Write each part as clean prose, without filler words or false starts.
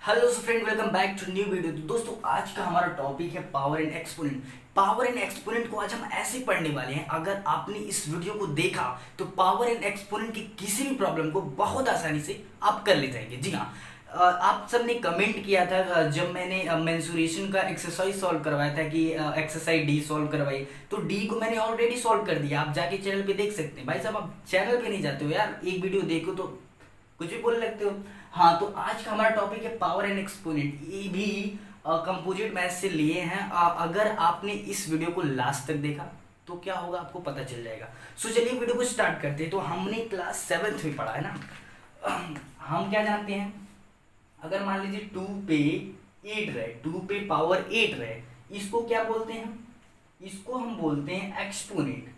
Hello friend, welcome back to new video. तो दोस्तों, आज का हमारा टॉपिक है power and exponent. Power and exponent को आज हम ऐसे पढ़ने वाले हैं, अगर आपने इस वीडियो को देखा तो पावर एंड एक्सपोनेंट की किसी भी प्रॉब्लम को बहुत आसानी से आप कर ले जाएंगे। जी हाँ, आप सब ने कमेंट किया था जब मैंने मेंसुरेशन का एक्सरसाइज सॉल्व करवाया था कि एक्सरसाइज डी सॉल्व करवाई, तो डी को मैंने ऑलरेडी सॉल्व कर दिया। आप जाके चैनल पे देख सकते हैं। भाई साहब, आप चैनल पे नहीं जाते हो यार, एक वीडियो देखो तो कुछ भी बोलने लगते हो। हाँ, तो आज का हमारा टॉपिक है पावर एंड एक्सपोनेंट। ये भी कंपोजिट मैथ से लिए हैं। अगर आपने इस वीडियो को लास्ट तक देखा तो क्या होगा आपको पता चल जाएगा। सो चलिए वीडियो को स्टार्ट करते हैं। तो हमने क्लास 7th में पढ़ा है ना, हम क्या जानते हैं, अगर मान लीजिए 2 पे 8 रहे, 2 पे पावर 8 रहे, इसको क्या बोलते हैं हम? इसको हम बोलते हैं एक्सपोनेंट।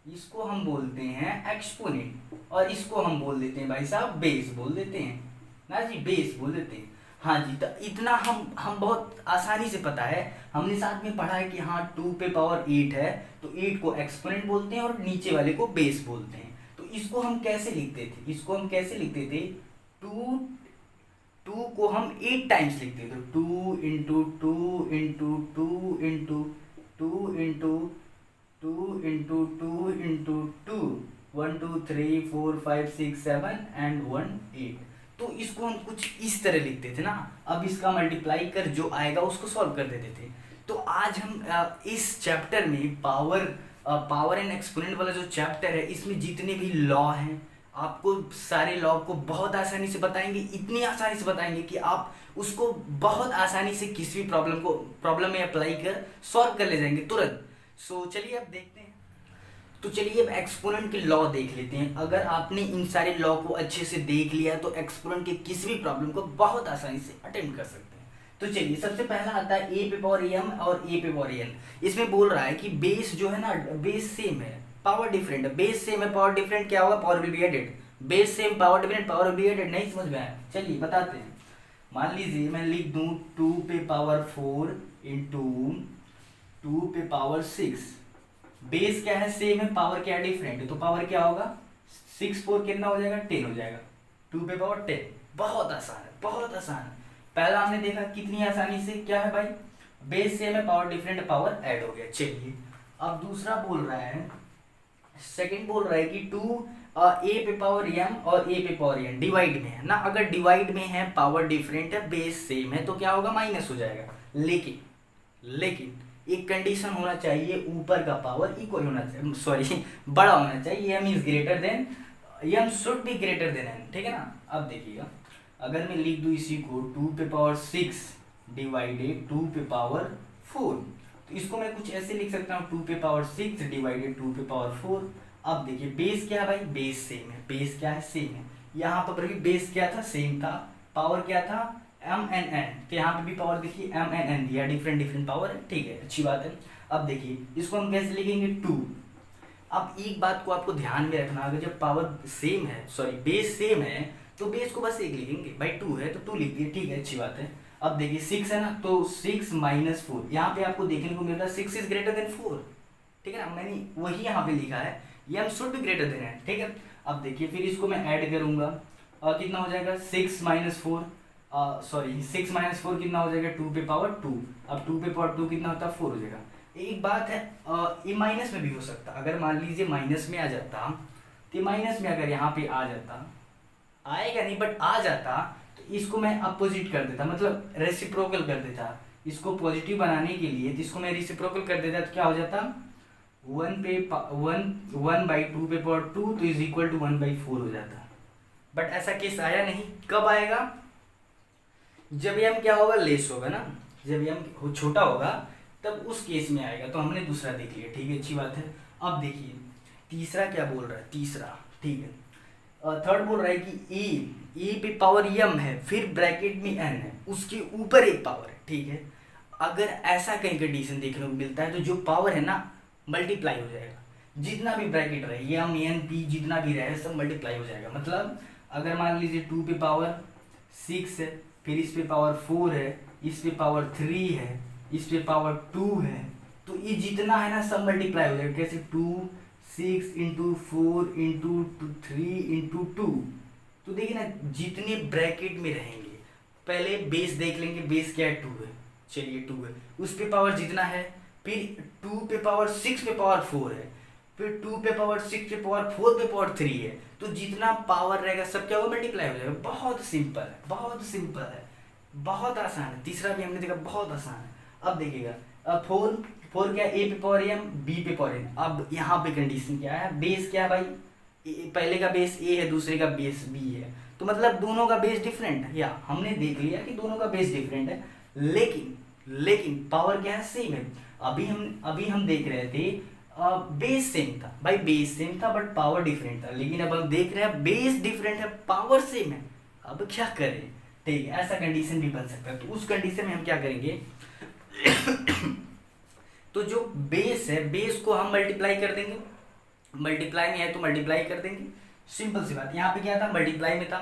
इसको हम बोलते हैं एक्सपोनेंट, और इसको हम बोल देते हैं भाई साहब बेस बोल देते हैं ना जी, बेस बोल देते हैं। हाँ जी, तो इतना हम बहुत आसानी से पता है। हमने साथ में पढ़ा है कि हाँ 2 पे पावर 8 है तो 8 को एक्सपोनेंट बोलते हैं और नीचे वाले को बेस बोलते हैं। तो इसको हम कैसे लिखते थे? इसको हम कैसे लिखते थे? 2 को हम 8 टाइम्स लिखते थे। 2 into 2 into 2 into 2 into 2 1 2 3 4 5 6 7 and 1 8। तो इसको हम कुछ इस तरह लिखते थे ना। अब इसका मल्टीप्लाई कर जो आएगा उसको सॉल्व कर देते थे। तो आज हम इस चैप्टर में पावर एंड एक्सपोनेंट वाला जो चैप्टर है, इसमें जितने भी लॉ हैं आपको सारे लॉ को बहुत आसानी से बताएंगे। इतनी आसानी से बताएंगे कि आप उसको बहुत आसानी से किसी भी प्रॉब्लम में अप्लाई कर सॉल्व कर ले जाएंगे तुरंत। सो चलिए अब देखते हैं। तो चलिए अब एक्सपोनेंट के लॉ देख लेते हैं। अगर आपने इन सारे लॉ को अच्छे से देख लिया तो एक्सपोनेंट के किसी भी प्रॉब्लम को बहुत आसानी से अटेम्प्ट कर सकते हैं। तो चलिए, सबसे पहला आता है ए पे पावर एम और ए पे पावर एन। इसमें बोल रहा है कि बेस जो है ना, बेस सेम है, पावर डिफरेंट है। बेस सेम है, पावर डिफरेंट, क्या होगा? Power will be added. Base same, power different, power will be added. नहीं समझ में आया? चलिए बताते हैं। मान लीजिए मैं लिख दूं 2 पे पावर 4 इंटू 2 पे पावर 6। बेस क्या है? सेम है, पावर क्या है? डिफरेंट है। तो पावर क्या होगा? 6 4 कितना हो जाएगा? 10 हो जाएगा। 2 पे पावर 10। बहुत आसान है, बहुत आसान है। पहला हमने देखा कितनी आसानी से, क्या है भाई? बेस सेम है, पावर डिफरेंट है, पावर ऐड हो गया। चलिए अब दूसरा बोल रहा है, सेकंड बोल रहा है कि 2 ए पे पावर एम और ए पे पावर एन डिवाइड में है ना। अगर डिवाइड में है, पावर डिफरेंट है, बेस सेम है, तो क्या होगा? माइनस हो जाएगा। लेकिन एक कंडीशन होना चाहिए, ऊपर का पावर इक्वल होना चाहिए, सॉरी बड़ा होना चाहिए। M is greater than, M should be greater than N, ठीक है ना। अब देखिएगा, अगर मैं लिख दूं इसी को 2 पे पावर 6 डिवाइडेड 2 पे पावर 4, तो इसको मैं कुछ ऐसे लिख सकता हूँ 2 पे पावर 6 डिवाइडेड 2 पे पावर 4। अब देखिए बेस क्या है भाई? बेस सेम है। बेस क्या है? सेम है। यहाँ पर भी बेस क्या था? सेम था। पावर क्या था? M N N. तो यहाँ पे भी पावर देखिए एम एन एन दिया, डिफरेंट डिफरेंट पावर है, ठीक है, अच्छी बात है। अब देखिए इसको हम कैसे लिखेंगे? 2। अब एक बात को आपको ध्यान में रखना, अगर जब पावर सेम है, सॉरी बेस सेम है, तो बेस को बस एक लिखेंगे भाई। 2 है तो 2 लिख दिए, ठीक है, अच्छी बात है। अब देखिए 6 है ना, तो 6 माइनस 4, यहाँ पे आपको देखने को मिल रहा है 6 इज ग्रेटर देन 4, ठीक है ना। मैंने वही यहाँ पे लिखा है, M should be greater than N, ठीक है। अब देखिए फिर इसको मैं ऐड करूंगा और कितना हो जाएगा? 6 माइनस 4, सॉरी 6 माइनस 4 कितना हो जाएगा? 2 पे पावर 2। अब 2 पे पावर 2 कितना होता है? 4 हो जाएगा। एक बात है, ये माइनस में भी हो सकता। अगर मान लीजिए माइनस में आ जाता, तो माइनस में अगर यहाँ पे आ जाता, आएगा नहीं बट आ जाता, तो इसको मैं अपोजिट कर देता, मतलब रेसिप्रोकल कर देता। इसको पॉजिटिव बनाने के लिए तो इसको मैं रेसिप्रोकल कर देता, तो क्या हो जाता? 1 बाई 2 पे पावर 2 तो इज इक्वल टू 1/4 हो जाता। बट ऐसा केस आया नहीं। कब आएगा? जब एम क्या होगा? लेस होगा ना। जब एम छोटा होगा तब उस केस में आएगा। तो हमने दूसरा देख लिया, ठीक है, अच्छी बात है। अब देखिए तीसरा क्या बोल रहा है? तीसरा, ठीक है, थर्ड बोल रहा है कि ए पे पावर एम है, फिर ब्रैकेट में एन है, उसके ऊपर एक पावर है, ठीक है। अगर ऐसा कहीं कंडीशन देखने को मिलता है तो जो पावर है ना मल्टीप्लाई हो जाएगा। जितना भी ब्रैकेट रहे, एम एन पी जितना भी रहे सब मल्टीप्लाई हो जाएगा। मतलब अगर मान लीजिए 2 पे पावर 6 है, फिर इस पे पावर 4 है, इस पे पावर 3 है, इस पे पावर 2 है, तो ये जितना है ना सब मल्टीप्लाई हो जाएगा। कैसे? 2 6 इंटू 4 इंटू 3 इंटू 2। तो देखिए ना, जितने ब्रैकेट में रहेंगे पहले बेस देख लेंगे, बेस क्या है 2 है, चलिए 2 है, उस पे पावर जितना है, फिर 2 पे पावर 6 पे पावर 4 है, फिर 2 पे पावर 6 पे पावर 4 पे पावर 3 है, तो जितना पावर रहेगा सब क्या होगा, मल्टीप्लाई हो जाएगा। बहुत सिंपल है, बहुत सिंपल है, बहुत आसान है। तीसरा भी हमने देखा बहुत आसान है। अब देखिएगा, अब 4 4 क्या, ए पे पावर एम बी पे पावर एन। अब यहाँ पे कंडीशन क्या है, बेस क्या है भाई, पहले का बेस ए है, दूसरे का बेस बी है, तो मतलब दोनों का बेस डिफरेंट है, या हमने देख लिया कि दोनों का बेस डिफरेंट है, लेकिन लेकिन पावर क्या है, सेम है। अभी हम देख रहे थे बेस सेम था भाई, बेस सेम था बट पावर डिफरेंट था, लेकिन अब हम देख रहे हैं बेस डिफरेंट है, पावर सेम है। अब क्या करें, ठीक है, ऐसा कंडीशन भी बन सकता है। तो उस कंडीशन में हम क्या करेंगे तो जो बेस है, बेस को हम मल्टीप्लाई कर देंगे, मल्टीप्लाई में है तो मल्टीप्लाई कर देंगे, सिंपल सी बात। यहाँ पे क्या था, मल्टीप्लाई में था,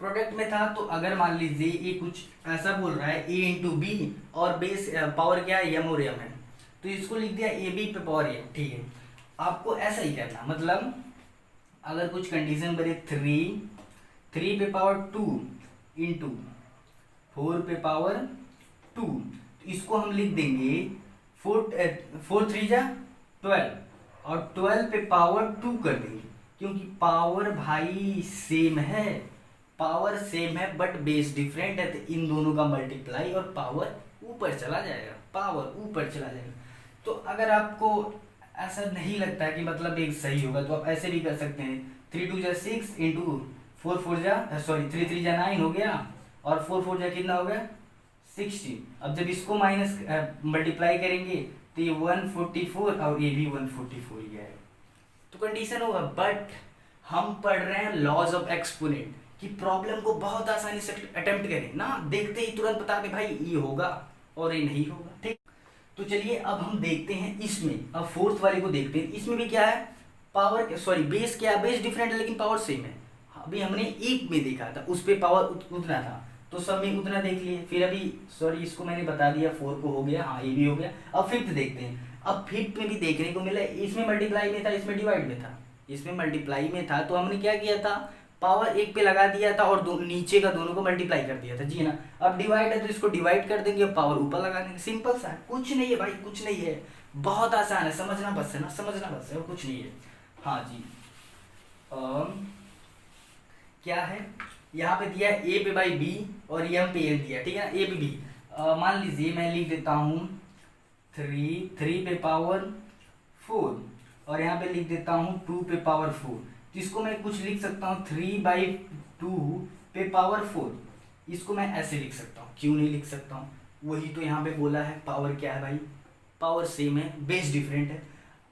प्रोडक्ट में था, तो अगर मान लीजिए ये कुछ ऐसा बोल रहा है ए इंटू बी, और बेस पावर क्या है, यम और यम है, तो इसको लिख दिया ए बी पे पावर एम, ठीक है। आपको ऐसा ही करना, मतलब अगर कुछ कंडीशन बने 3 पे पावर 2 इंटू 4 पे पावर 2, तो इसको हम लिख देंगे 4 3 जा 12, और 12 पे पावर 2 कर देंगे, क्योंकि पावर भाई सेम है, पावर सेम है बट बेस डिफरेंट है, तो इन दोनों का मल्टीप्लाई और पावर ऊपर चला जाएगा, पावर ऊपर चला जाएगा। तो अगर आपको ऐसा नहीं लगता है कि मतलब एक सही होगा, तो आप ऐसे भी कर सकते हैं, 3 2 जा 6 इंटू 4 4 जा 3 3 जा 9 हो गया, और 4 4 जा कितना हो गया 16। अब जब इसको माइनस मल्टीप्लाई करेंगे तो ये 144 और ये भी 144 ही है, तो कंडीशन होगा। बट हम पढ़ रहे हैं लॉज ऑफ एक्सपोनेंट, कि प्रॉब्लम को बहुत आसानी से अटेम्प्ट करें ना, देखते ही तुरंत बता दे भाई ये होगा और ये नहीं होगा, ठीक। तो चलिए अब हम देखते हैं इसमें, अब फोर्थ वाले को देखते हैं, इसमें भी क्या है, पावर बेस क्या है, बेस डिफरेंट है लेकिन पावर सेम है। अभी हमने एक में देखा था, उस पर पावर उतना था, तो सब में उतना देख लिए, फिर अभी इसको मैंने बता दिया 4 को हो गया, हाँ ये भी हो गया। अब फिफ्थ देखते हैं, अब फिफ्थ में भी देखने को मिला, इसमें मल्टीप्लाई में था, इसमें डिवाइड में था, इसमें मल्टीप्लाई में था, तो हमने क्या किया था, पावर एक पे लगा दिया था और नीचे का दोनों को मल्टीप्लाई कर दिया था, जी ना। अब डिवाइड है तो इसको डिवाइड कर देंगे, पावर ऊपर लगा देंगे, सिंपल सा है, कुछ नहीं है भाई, कुछ नहीं है, बहुत आसान है, समझना बस है ना, समझना बस है, कुछ नहीं है। हाँ जी, क्या है, यहाँ पे दिया ए पे बाई बी और एम पे एन दिया, ठीक है ना, ए पे बी। मान लीजिए मैं लिख देता हूँ 3 पे पावर 4, और यहाँ पे लिख देता हूँ 2 पे पावर 4, इसको मैं कुछ लिख सकता हूँ 3/2 पे पावर 4, इसको मैं ऐसे लिख सकता हूँ, क्यों नहीं लिख सकता हूँ, वही तो यहाँ पे बोला है, पावर क्या है भाई, पावर सेम है, बेस डिफरेंट है।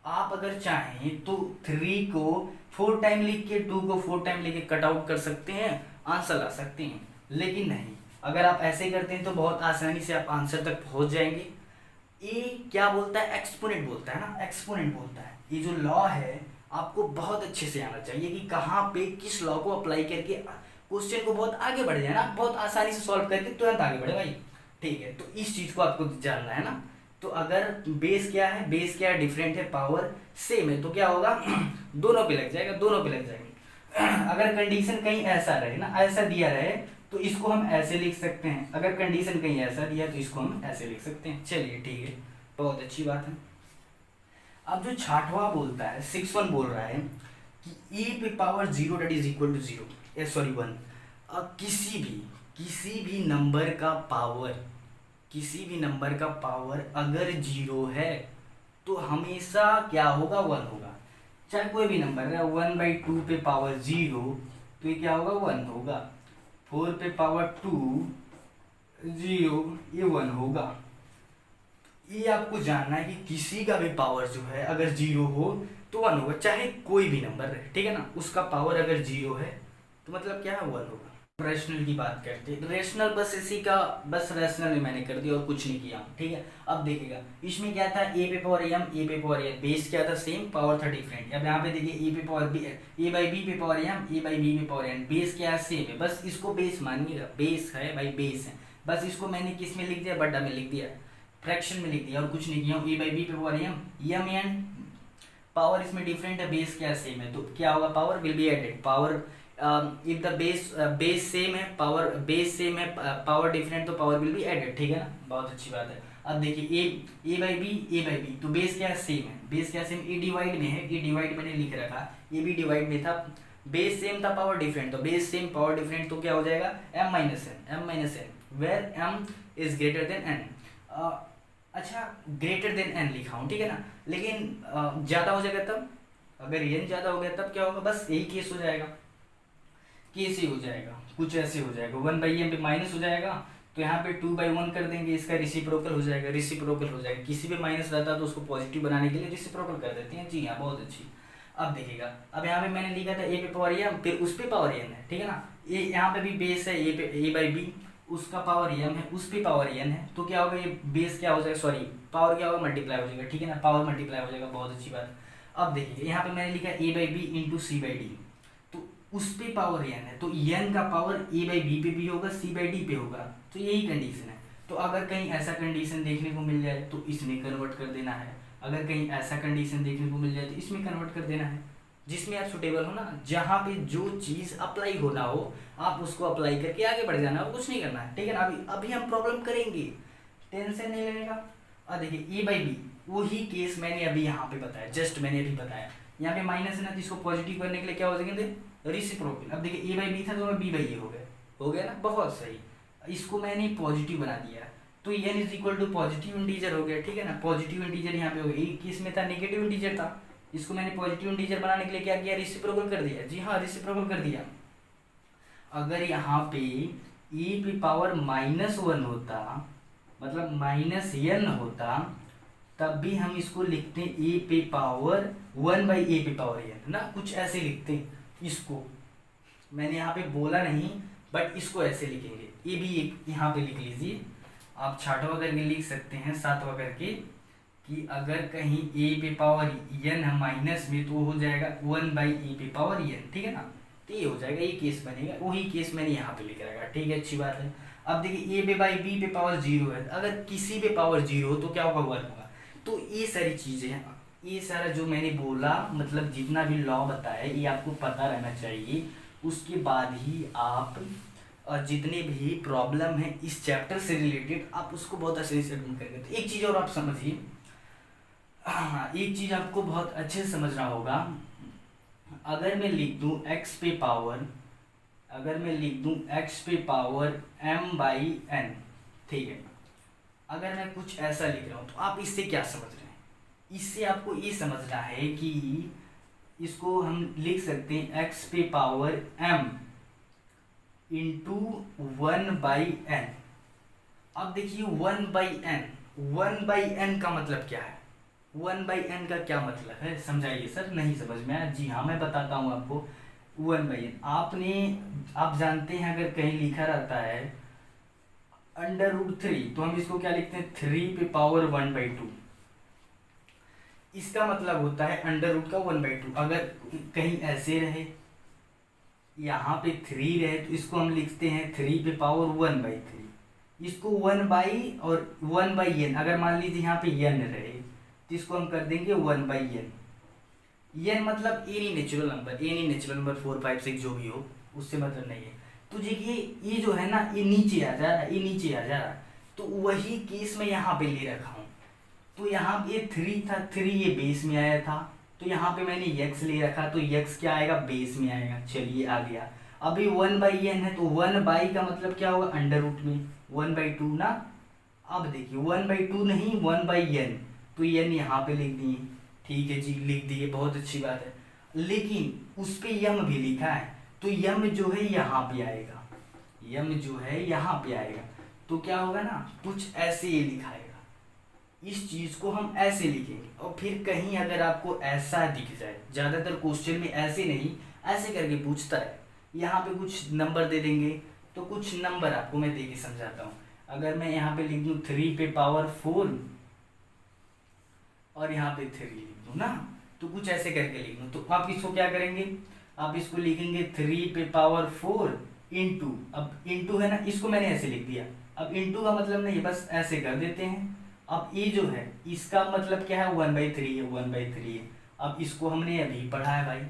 आप अगर चाहें तो 3 को 4 टाइम लिख के 2 को 4 टाइम लिख के कट आउट कर सकते हैं, आंसर ला सकते हैं, लेकिन नहीं, अगर आप ऐसे करते हैं तो बहुत आसानी से आप आंसर तक पहुंच जाएंगे। ये क्या बोलता है, एक्सपोनेंट बोलता है ना, एक्सपोनेंट बोलता है। ये जो लॉ है आपको बहुत अच्छे से आना चाहिए कि कहाँ पे किस लॉ को अप्लाई करके क्वेश्चन को बहुत आगे बढ़ जाए ना, बहुत आसानी से सॉल्व करके तुरंत आगे बढ़े भाई, ठीक है। तो इस चीज को आपको जानना है ना। तो अगर बेस क्या है, बेस क्या है, डिफरेंट है, पावर सेम है, तो क्या होगा दोनों पे लग जाएगा, दोनों पे लग जाएगा। अगर कंडीशन कहीं ऐसा रहे ना, ऐसा दिया रहे, तो इसको हम ऐसे लिख सकते हैं, अगर कंडीशन कहीं ऐसा दिया तो इसको हम ऐसे लिख सकते हैं। चलिए ठीक है, बहुत अच्छी बात है। अब जो छठवां बोलता है 6 बोल रहा है कि e पे power 0 that is equal to 0 1, किसी भी नंबर का पावर, किसी भी नंबर का पावर अगर 0 है तो हमेशा क्या होगा, 1 होगा, चाहे कोई भी नंबर है। 1/2 पे पावर 0 तो ये क्या होगा, 1 होगा। 4 पे पावर 2 0 ये 1 होगा। ये आपको जानना है कि किसी का भी पावर जो है अगर 0 हो तो 1 होगा, चाहे कोई भी नंबर रहे, ठीक है ना, उसका पावर अगर 0 है तो मतलब क्या है, 1 होगा। रेशनल की बात करते हैं, रेशनल बस इसी का, बस रेशनल में मैंने कर दिया और कुछ नहीं किया, ठीक है। अब देखिएगा इसमें क्या था, ए पे पावर एम, ए पे पावर एन, बेस क्या था सेम, पावर था डिफरेंट। अब यहाँ पे देखिए ए पे power B, A by B पे power M, A by B पे पावर एन, बेस क्या है सेम है, बस इसको बेस मानिएगा, बेस है भाई, बेस है, बस इसको मैंने किस में लिख दिया, बड़ा में लिख दिया, फ्रैक्शन में लिख दिया और कुछ नहीं किया। ए बाई बी पे पावर एम एन, पावर इसमें डिफरेंट है, बेस क्या सेम है, तो क्या होगा, power will be added, power if the base same है, बेस सेम है, पावर डिफरेंट, तो पावर विल बी एडेड, ठीक है ना, बहुत अच्छी बात है। अब देखिए ए बाई बी, तो बेस क्या सेम है, बेस क्या सेम, ए डिवाइड में है, ए डिवाइड मैंने लिख रखा, ए भी डिवाइड में था, बेस सेम था, पावर डिफरेंट, तो बेस सेम पावर डिफरेंट, तो क्या हो जाएगा m minus N where m is greater than n। अच्छा ग्रेटर देन n लिखा हूँ, ठीक है ना, लेकिन ज़्यादा हो जाएगा तब, अगर n ज़्यादा हो गया तब क्या होगा, बस यही केस हो जाएगा, केस ही हो जाएगा, कुछ ऐसे हो जाएगा, 1/m पे माइनस हो जाएगा, तो यहाँ पे 2/1 कर देंगे, इसका रिसिप्रोकल हो जाएगा, रिसिप्रोकल हो जाएगा, किसी पे माइनस रहता है तो उसको पॉजिटिव बनाने के लिए रिसिप्रोकल कर देते हैं, जी हाँ बहुत अच्छी। अब देखिएगा, अब यहाँ पे मैंने लिखा था ए पे पावर m, फिर उस पे पावर n है, ठीक है ना, ये यहाँ पे भी बेस है ए पे a बाई बी, उसका पावर m है, उस पे पावर n है, तो क्या होगा, ये बेस क्या हो जाएगा, सॉरी पावर क्या होगा, मल्टीप्लाई हो जाएगा, ठीक है ना, पावर मल्टीप्लाई हो जाएगा, बहुत अच्छी बात। अब देखिए यहाँ पे मैंने लिखा a by B into C by D, तो उस पे पावर n है, तो n का पावर a बाई बी पे भी होगा, c बाई डी पे होगा, तो यही कंडीशन है। तो अगर कहीं ऐसा कंडीशन देखने को मिल जाए तो इसमें कन्वर्ट कर देना है, अगर कहीं ऐसा कंडीशन देखने को मिल जाए तो इसमें कन्वर्ट कर देना है, जिसमें आप सुटेबल हो ना, जहाँ पे जो चीज़ अप्लाई होना हो आप उसको अप्लाई करके आगे बढ़ जाना, और कुछ नहीं करना है, ठीक है ना। अभी अभी हम प्रॉब्लम करेंगे, टेंशन नहीं लेने का। और देखिए ए बाई बी, वही केस मैंने अभी यहाँ पे बताया, जस्ट मैंने अभी बताया, यहाँ पे माइनस है ना, तो इसको पॉजिटिव करने के लिए क्या हो जाएंगे, रेसिप्रोकल। अब देखिए ए बाई बी था तो मैं बी बाई ए हो गया ना, बहुत सही, इसको मैंने पॉजिटिव बना दिया, तो n is equal to positive integer हो गया, ठीक है ना, पॉजिटिव इंटीजर यहाँ पे हो गया, एक केस में था नेगेटिव इंटीजर था, इसको मैंने पॉजिटिव इंटीजर बनाने के लिए क्या किया, रेसिप्रोकल कर दिया, जी हाँ रेसिप्रोकल कर दिया। अगर यहाँ पे e पे पावर -1 होता, मतलब -n होता, तब भी हम इसको लिखते a पे पावर 1/a पे पावर n ना, कुछ ऐसे लिखते इसको, मैंने यहाँ पे बोला नहीं, बट इसको ऐसे लिखेंगे, ये भी एक यहाँ पे लिख लीजिए, आप छठवा करके लिख सकते हैं, सातवां करके, कि अगर कहीं a पे पावर n है माइनस में, तो हो जाएगा 1/a पे पावर n, ठीक है ना, तो ये हो जाएगा, ये केस बनेगा, वही केस मैंने यहाँ पे लिख रखा, ठीक है, अच्छी बात है। अब देखिए a पे बाई b पे पावर 0 है, अगर किसी पे पावर 0 हो तो क्या होगा, 1 होगा। तो ये सारी चीज़ें हैं, ये सारा जो मैंने बोला, मतलब जितना भी लॉ बताया ये आपको पता रहना चाहिए, उसके बाद ही आप जितने भी प्रॉब्लम है इस चैप्टर से रिलेटेड आप उसको बहुत अच्छे से अटेंड करेंगे। तो एक चीज़ और आप समझिए, हाँ एक चीज़ आपको बहुत अच्छे से समझना होगा, अगर मैं लिख दूँ x पे पावर, अगर मैं लिख दूँ x पे पावर m/n, ठीक है, अगर मैं कुछ ऐसा लिख रहा हूँ तो आप इससे क्या समझ रहे हैं, इससे आपको ये समझना है कि इसको हम लिख सकते हैं x पे पावर m इंटू 1/n। अब देखिए 1/n का मतलब क्या है, 1/n का क्या मतलब है, समझाइए सर, नहीं समझ में आया, जी हाँ मैं बताता हूँ आपको। 1/n आप जानते हैं, अगर कहीं लिखा रहता है √3, तो हम इसको क्या लिखते हैं, 3 पे पावर 1/2, इसका मतलब होता है अंडर रूट का 1/2। अगर कहीं ऐसे रहे, यहाँ पे 3 रहे, तो इसको हम लिखते हैं 3 पे पावर 1/3, इसको 1/n, अगर मान लीजिए यहाँ पे n रहे तो इसको हम कर देंगे 1/n, n मतलब एनी नेचुरल नंबर 4 5 6 जो भी हो, उससे मतलब नहीं है। तो देखिए ये जो है ना, ये नीचे आ जा रहा है, ये नीचे आ जा रहा है, तो वही केस मैं यहाँ पे ले रखा हूँ। तो यहाँ ये 3 था, 3 ये बेस में आया था, तो यहाँ पे मैंने x ले रखा, तो x क्या आएगा, बेस में आएगा, चलिए आ गया। अभी 1/n है, तो 1/, का मतलब क्या होगा, अंडर रूट में 1/2 ना। अब देखिए 1/2 नहीं 1/n, तो n यहाँ पे लिख दिए, ठीक है जी, लिख दिए, बहुत अच्छी बात है, लेकिन उस पे यम भी लिखा है, तो यम जो है यहाँ पे आएगा, यम जो है यहाँ पे आएगा, तो क्या होगा ना, कुछ ऐसे ये लिखाएगा, इस चीज को हम ऐसे लिखेंगे। और फिर कहीं अगर आपको ऐसा दिख जाए, ज्यादातर क्वेश्चन में ऐसे नहीं, ऐसे करके पूछता है, यहाँ पे कुछ नंबर दे देंगे, तो कुछ नंबर आपको मैं दे के समझाता हूँ। अगर मैं यहाँ पे लिख दूँ 3 पे पावर 4 और यहाँ पे 3 लिख दूँ ना, तो कुछ ऐसे करके लिख दूँ, तो आप इसको क्या करेंगे, आप इसको लिखेंगे 3 पे पावर 4 इंटू, अब इंटू है ना, इसको मैंने ऐसे लिख दिया, अब इंटू का मतलब नहीं, बस ऐसे कर देते हैं। अब ये जो है इसका मतलब क्या है, 1/3 है, 1/3 है। अब इसको हमने अभी पढ़ा है भाई,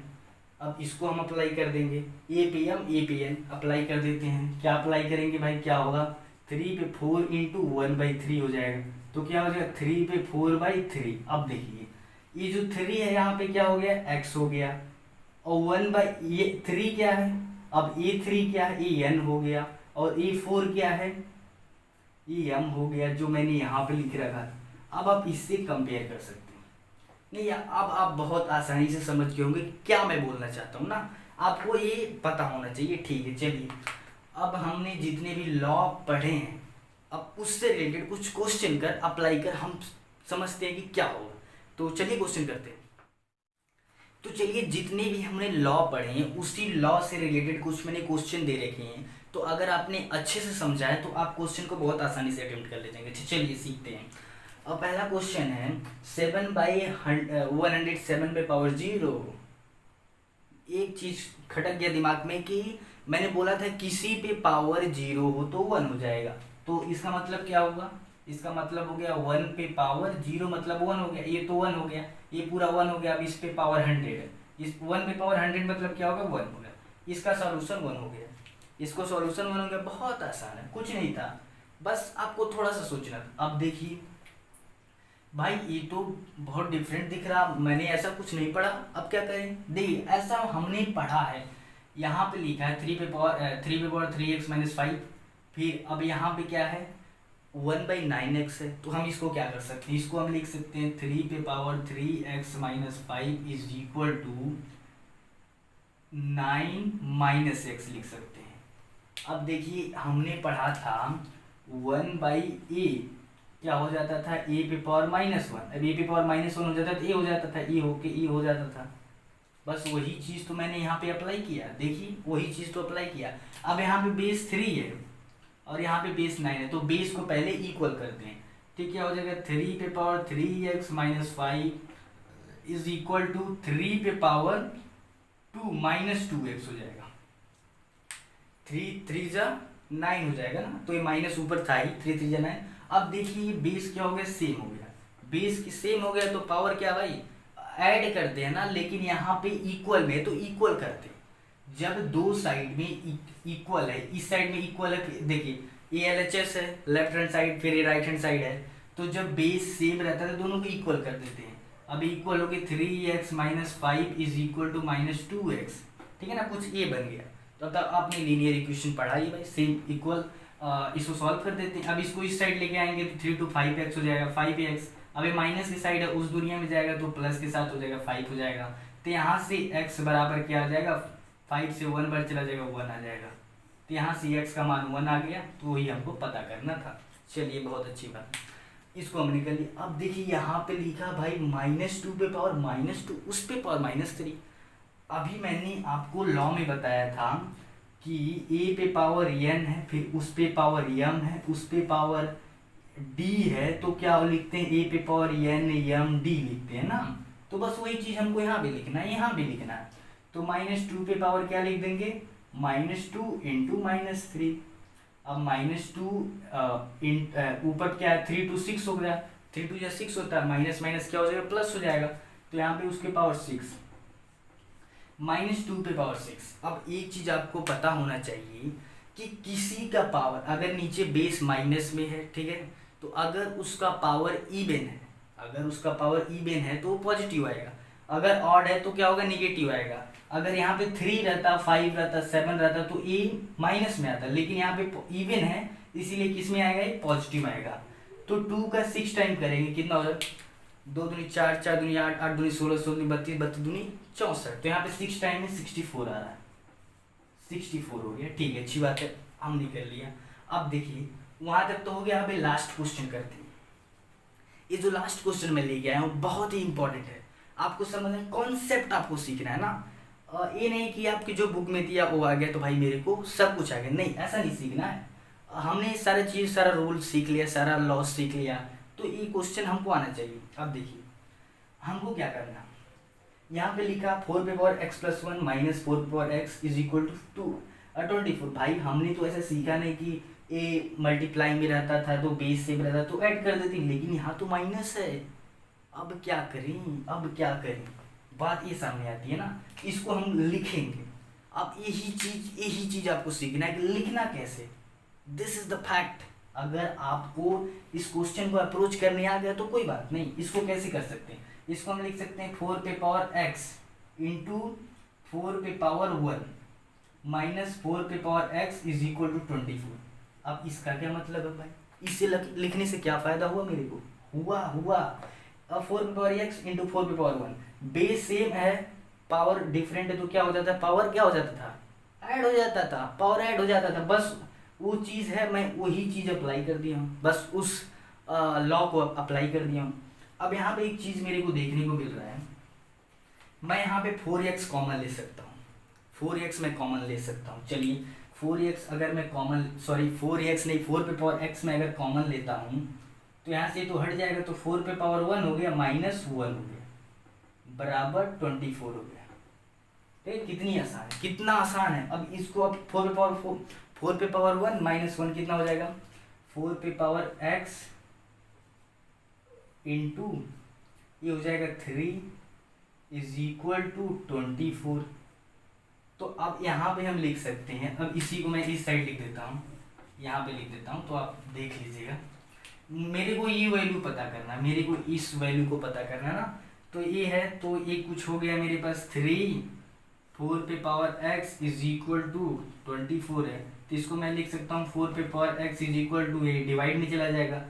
अब इसको हम अप्लाई कर देंगे, ए पे एम ए पे एन अप्लाई कर देते हैं। क्या अप्लाई करेंगे भाई, क्या होगा, 3 पे 4 इंटू 1/3 हो जाएगा। तो क्या हो जाएगा, 3 पे 4/3। अब देखिए ये जो 3 है यहाँ पे क्या हो गया, x हो गया, और 1/3 क्या है, अब A3 क्या है, ए एन हो गया, और A4 क्या है, ए एम हो गया, जो मैंने यहाँ पे लिख रखा है। अब आप इससे कंपेयर कर सकते हैं। नहीं, अब आप बहुत आसानी से समझ गए होंगे क्या मैं बोलना चाहता हूँ ना, आपको ये पता होना चाहिए। ठीक है, चलिए अब हमने जितने भी लॉ पढ़े हैं, अब उससे रिलेटेड कुछ क्वेश्चन कर अप्लाई कर हम समझते हैं कि क्या होगा। तो चलिए क्वेश्चन करते हैं। तो चलिए जितने भी हमने लॉ पढ़े हैं उसी लॉ से रिलेटेड कुछ मैंने क्वेश्चन दे रखे हैं। तो अगर आपने अच्छे से समझा है तो आप क्वेश्चन को बहुत आसानी से अटेम्प्ट कर ले जाएंगे। चलिए सीखते हैं। अब पहला क्वेश्चन है 7/107/0। एक चीज खटक गया दिमाग में कि मैंने बोला था किसी पे पावर 0 हो तो 1 हो जाएगा। तो इसका मतलब क्या होगा, इसका मतलब हो गया 1 पे पावर 0 मतलब 1 हो गया। ये तो 1 हो गया, ये पूरा 1 हो गया। अब इस पे पावर 100 है, इस 1 पे पावर 100 मतलब क्या होगा, 1 हो गया। इसका सॉल्यूशन 1 हो गया, इसको सॉल्यूशन 1 हो गया। बहुत आसान है, कुछ नहीं था, बस आपको थोड़ा सा सोचना था। अब देखिए भाई ये तो बहुत डिफरेंट दिख रहा, मैंने ऐसा कुछ नहीं पढ़ा। अब क्या करें, देखिए ऐसा हमने पढ़ा है। यहाँ पे लिखा है 3 पे पावर 3x-5। फिर अब यहाँ पे क्या है, 1/9x है। तो हम इसको क्या कर सकते हैं, इसको हम लिख सकते हैं 3 पे power 3x-5 is equal to 9-x लिख सकते हैं। अब देखिए हमने पढ़ा था 1/a क्या हो जाता था, a पे पावर -1। अब a पे पावर -1 हो जाता था, a हो जाता था, e होके e हो जाता था। बस वही चीज तो मैंने यहाँ पे अप्लाई किया। देखिए वही चीज तो अप्लाई किया। अब यहाँ पे बेस 3 है और यहाँ पे बेस 9 है, तो बेस को पहले इक्वल करते हैं। ठीक, क्या हो जाएगा, 3 पे power 3x-5 is equal to 3 पे पावर 2 -2x हो जाएगा। 3 जा 9 हो जाएगा ना, तो ये माइनस ऊपर था ही, 3 जा 9। अब देखिए बेस क्या हो गया, सेम हो गया। बेस की सेम हो गया तो पावर क्या भाई, ऐड करते हैं ना, लेकिन यहाँ पे इक्वल में तो इक्वल करते हैं। जब दो साइड में इक्वल है, इस साइड में इक्वल है, देखिए ये LHS है लेफ्ट हैंड साइड, फिर ये राइट हैंड साइड है, तो जब बेस सेम रहता है तो दोनों को इक्वल कर देते हैं। अब इक्वल हो गया 3x-5 is equal to -2x। ठीक है ना, कुछ ये बन गया। तो अब तक आपने लीनियर इक्वेशन पढ़ा ही भाई, सेम इक्वल। इसको सॉल्व कर देते हैं। अब इसको इस साइड लेके आएंगे तो 3 to 5x हो जाएगा, 5x। अब ये माइनस की साइड है, उस दुनिया में जाएगा तो प्लस के साथ हो जाएगा, 5 हो जाएगा। तो यहाँ से x बराबर क्या आ जाएगा, 5 से 1 बार चला जाएगा, 1 आ जाएगा। तो यहाँ से x का मान 1 आ गया, तो वही हमको पता करना था। चलिए बहुत अच्छी बात, इसको हमने कर लिया। अब देखिए यहाँ पे लिखा भाई -2 पे पावर -2, उस पे पावर -3। अभी मैंने आपको लॉ में बताया था कि a पे पावर n है, फिर उस पे पावर m है, उस पे पावर d है, तो क्या लिखते हैं, a पे पावर n m d लिखते हैं ना। तो बस वही चीज हमको यहाँ भी लिखना है, यहाँ भी लिखना है। तो -2 पे पावर क्या लिख देंगे, -2 इंटू -3। अब -2 ऊपर क्या है, 3 to 6 हो गया, 3 to 6 होता है, माइनस माइनस क्या हो जाएगा, प्लस हो जाएगा। तो यहाँ पे उसके पावर 6, -2 पे पावर 6। अब एक चीज आपको पता होना चाहिए कि किसी का पावर अगर नीचे बेस माइनस में है, ठीक है, तो अगर उसका पावर इवन है, अगर उसका पावर इवन है तो पॉजिटिव आएगा, अगर ऑड है तो क्या होगा, निगेटिव आएगा। अगर यहाँ पे 3 रहता, 5 रहता, 7 रहता तो ए माइनस में आता, लेकिन यहाँ पे इवन है इसीलिए किस में आएगा, ये पॉजिटिव आएगा। तो 2 का 6 टाइम करेंगे, कितना हो जाएगा, 2 दूनी 4, 4 दूनी 8, 8 दूनी 16, 16 दूनी 32, 32 दूनी 64। तो यहाँ पे 6 टाइम में 64 आ रहा है, 64 हो गया। ठीक है, अच्छी बात है, हमने कर लिया। अब देखिए वहां तक तो हो गया। अभी लास्ट क्वेश्चन करते हैं। ये जो लास्ट क्वेश्चन मैं लेके आया हूँ बहुत ही इंपॉर्टेंट है, आपको समझना, कॉन्सेप्ट आपको सीखना है ना। ये नहीं कि आपकी जो बुक में दिया वो आ गया तो भाई मेरे को सब कुछ आ गया, नहीं, ऐसा नहीं सीखना है। हमने सारा चीज, सारा रूल सीख लिया, सारा लॉ सीख लिया, तो ये क्वेश्चन हमको आना चाहिए। अब देखिए हमको क्या करना, यहाँ पे लिखा 4 पे पावर x+1 माइनस 4 पे power x is equal to 24। भाई हमने तो ऐसा सीखा नहीं कि ए मल्टीप्लाई में रहता था तो बेस सेम रहता तो ऐड कर देती, लेकिन यहाँ तो माइनस है। अब क्या करें, अब क्या करें, बात ये सामने आती है ना, इसको हम लिखेंगे। अब यही चीज आपको सीखना है कि लिखना कैसे। This is the fact. अगर आपको इस क्वेश्चन को अप्रोच करने आ गया तो कोई बात नहीं, इसको कैसे कर सकते हैं, इसको हम लिख सकते हैं 4 पे पावर x इंटू 4 पे पावर 1 माइनस 4 पे power x is equal to 24। अब इसका क्या मतलब है भाई, इसे लिखने से क्या फायदा हुआ मेरे को, हुआ अब 4 पे पावर x इंटू 4 पे पावर 1, बेस सेम है, पावर डिफरेंट है, तो क्या हो जाता है, पावर क्या हो जाता था, ऐड हो जाता था, पावर ऐड हो जाता था। बस वो चीज़ है, मैं वही चीज़ अप्लाई कर दिया हूँ, बस उस लॉ को अप्लाई कर दिया हूँ। अब यहाँ पे एक चीज़ मेरे को देखने को मिल रहा है, मैं यहाँ पे 4x कॉमन ले सकता हूँ, 4x मैं कॉमन ले सकता हूँ। चलिए 4x अगर मैं कॉमन, सॉरी 4x नहीं, 4 पे पावर x में अगर कॉमन लेता हूँ तो यहाँ से तो हट जाएगा, तो 4 पे पावर 1 हो गया माइनस 1 हो गया बराबर 24 हो गया। ठीक, कितनी आसान है, कितना आसान है। अब इसको अब 4 पे पावर 1 माइनस 1 कितना हो जाएगा, 4 पे पावर x इंटू ये हो जाएगा 3 इज इक्वल टू 24। तो अब यहाँ पे हम लिख सकते हैं, अब इसी को मैं इस साइड लिख देता हूँ, यहाँ पे लिख देता हूँ, तो आप देख लीजिएगा। मेरे को ये वैल्यू पता करना, मेरे को इस वैल्यू को पता करना ना, तो ये है, तो ये कुछ हो गया मेरे पास 3 4 पे power x is equal to 24 है, तो इसको मैं लिख सकता हूँ 4 पे power x is equal to, ये डिवाइड में चला जाएगा,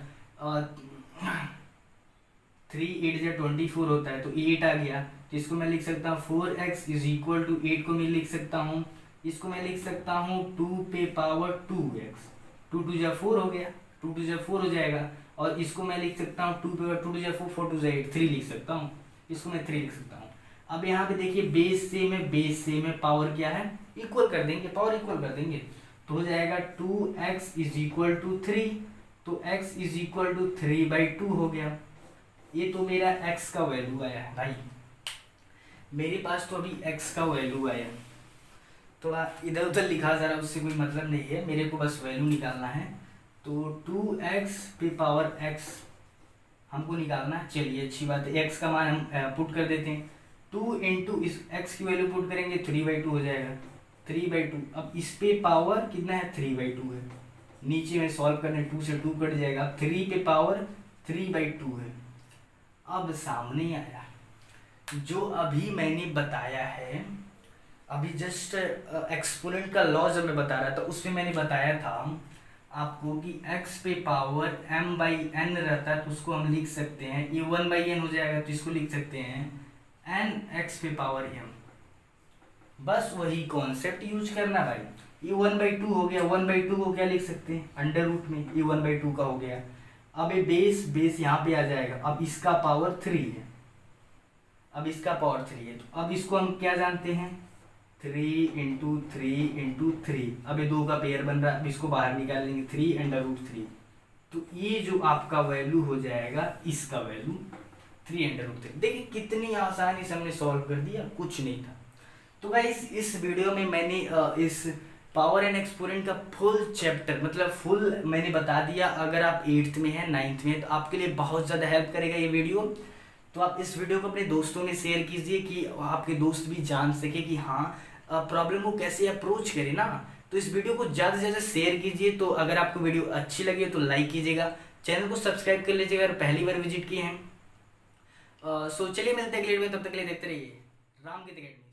3 8 या 24 होता है, तो 8 आ गया, तो इसको मैं लिख सकता हूँ 4x इज इक्वल टू 8 को मैं लिख सकता हूँ, इसको मैं लिख सकता हूँ 2 पे पावर 2x, 2 2 जा 4 हो गया, 2 2 जा 4 हो जाएगा, और इसको मैं लिख सकता हूँ 2 पे 2 2 जा 4 4 2 जा 8 3 लिख सकता हूँ, इसको मैं 3 लिख सकता हूँ। अब यहाँ पे देखिए बेस सेम है, पावर क्या है, इक्वल कर देंगे, पावर इक्वल कर देंगे, तो हो जाएगा 2x इज इक्वल टू 3, तो x इज इक्वल टू 3/2 हो गया। ये तो मेरा x का वैल्यू आया है भाई, मेरे पास तो अभी x का वैल्यू आया, थोड़ा इधर उधर लिखा जरा, उससे कोई मतलब नहीं है, मेरे को बस वैल्यू निकालना है। तो 2x पे पावर x हमको निकालना है। चलिए अच्छी बात है, x का मान हम पुट कर देते हैं, 2 इंटू इस x की वैल्यू पुट करेंगे 3/2 हो जाएगा, 3/2। अब इस पे पावर कितना है, 3/2 है, नीचे में सॉल्व करने 2 से 2 कट जाएगा, 3 पे पावर 3/2 है। अब सामने आया जो अभी मैंने बताया है, अभी जस्ट एक्सपोनेंट का लॉ जब मैं बता रहा था उसमें मैंने बताया था आपको कि x पे पावर m/n रहता है, तो उसको हम लिख सकते हैं, ये 1/n हो जाएगा, तो इसको लिख सकते हैं n(x पे पावर m। बस वही कॉन्सेप्ट यूज करना भाई, ये 1/2 हो गया, 1/2 को क्या लिख सकते हैं, अंडर रूट में, ये 1/2 का हो गया। अब ये बेस यहाँ पे आ जाएगा, अब इसका पावर 3 है, अब इसका पावर 3 है, तो अब इसको हम क्या जानते हैं, 3 इंटू 3 इंटू 3, अब ये 2 का पेयर बन रहा है, अब इसको बाहर निकाल लेंगे 3√3, तो ये जो आपका वैल्यू हो जाएगा, इसका वैल्यू 3√3। देखिए कितनी आसानी से हमने सॉल्व कर दिया, कुछ नहीं था। तो गाइस इस वीडियो में मैंने इस पावर एंड एक्सपोनेंट का फुल चैप्टर, मतलब फुल मैंने बता दिया। अगर आप 8th में हैं, 9th में, तो आपके लिए बहुत ज़्यादा हेल्प करेगा ये वीडियो। तो आप इस वीडियो को अपने दोस्तों में शेयर कीजिए कि आपके दोस्त भी जान सके कि हाँ प्रॉब्लम को कैसे अप्रोच करें ना। तो इस वीडियो को ज़्यादा से ज़्यादा शेयर कीजिए। तो अगर आपको वीडियो अच्छी लगे तो लाइक कीजिएगा, चैनल को सब्सक्राइब कर लीजिएगा अगर पहली बार विजिट किए हैं। सो चलिए मिलते हैं अगले वीडियो में, तब तक के लिए देखते रहिए राम की क्रिकेट।